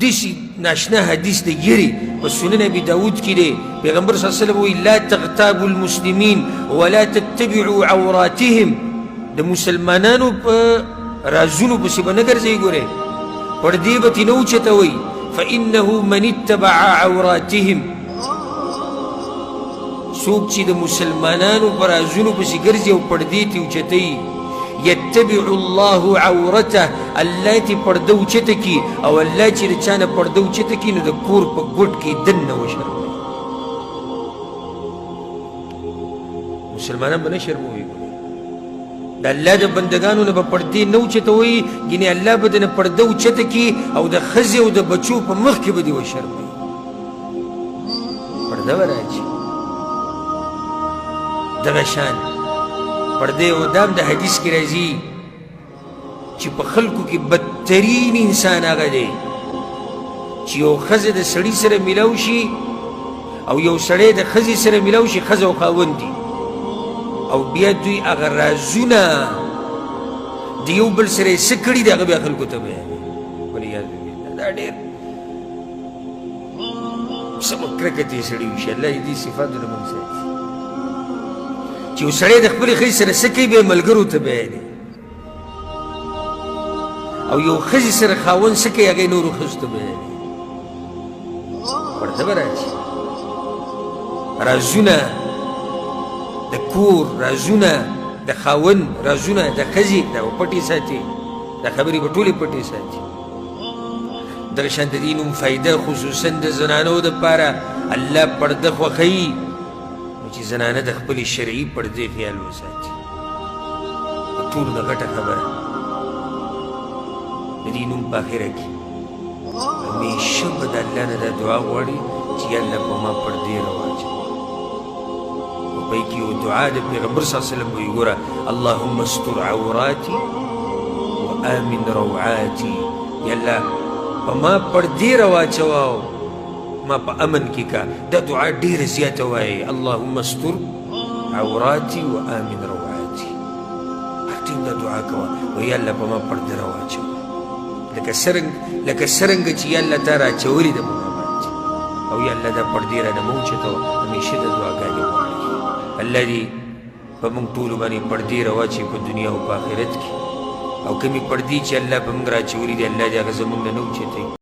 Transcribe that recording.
دسی ناشنا حدیث دی یری و سنن ابی داود کی دی پیغمبر صلی اللہ علیہ وسلم وی لا تغتابوا المسلمین ولا تتبعوا عوراتهم د مسلمانانو په رازونو پسې به نه ګرځئ ګورئ پردې به ترې نه اوچتوئ فإنه من اتبع عوراتهم څوک چې د مسلمانانو په رازونو پسې ګرځي او پردې ترې اوچتوي يتبع الله عورته الله تی پرده اوچته کی او الله چې د چا نه پرده اوچته کی نو د کور په ګوټ کې دننه وشرموي مسلمانان به نه شرموي د الله د بندګانو نه به پردې نه اوچتوي ګینې الله به د نه پرده اوچته کی او د ښځې او د بچو په مخ کې به دې وشرموي پرده به راځي دغه شان پردے او دام دا حدیث کی راځي چې په خلکو کې بدترین انسان هغه دی چې یو ښځه د سړي سره میلاو شي او یو سړی د ښځې سره میلاو شي ښځه او خاوند دي او بیا دوی هغه رازونه د یو بل سره یې څه کړي دي هغه بیا خلکو ته بیانوي والعیاذ بالله دا ډېر سمه کرکه دې سړي وشي الله دې صفاتونه موږ ساتي چې یو سړی د خپلې ښځې سره څه کوي بیا یې ملګرو ته بیانوي او یو ښځې سره خاوند څه کوي هغه یې نورو ښځو ته بیانوي پرده به راځي رازونه د کور رازونه د خاوند رازونه د ښځې دا به پټې ساتي دا خبرې به ټولې پټې ساتي دغه شان د دې نوم فایده خصوصا د زنانو دپاره الله پرده خوښوي چې زنانه د خپلې شرعي پردې خیال وساتي د ټولو نه غټه خبره د دې نوم په اخره کې همیشه به د الله نه دا دعا غواړي چې یا الله په ما پردې راواچوه په پای کې یو دعا د پیغمبر صلی الله علیه وسلم وایي ګوره اللهم استر عوراتي وآمن روعاتي یا الله په ما پردې راواچوه ما په امن کې کا دا دعا ډېره زیاته وایي اللهم استر عوراتي وآمن روعاتي هر ټیم دا دعا کوه وایي الله په ما پرده راواچوه لکه څرنګه چې یا الله تا راچولې ده په ما باندې او یا الله دا پردې رانه مه اوچتوه همیشه دا دعاګانې غواړي الله دې په موږ ټولو باندې پردې راواچوي په دنیا او په آخرت کې او کومې پردې چې الله په موږ راچولې دي الله دې هغه زموږ نه نه اوچتوي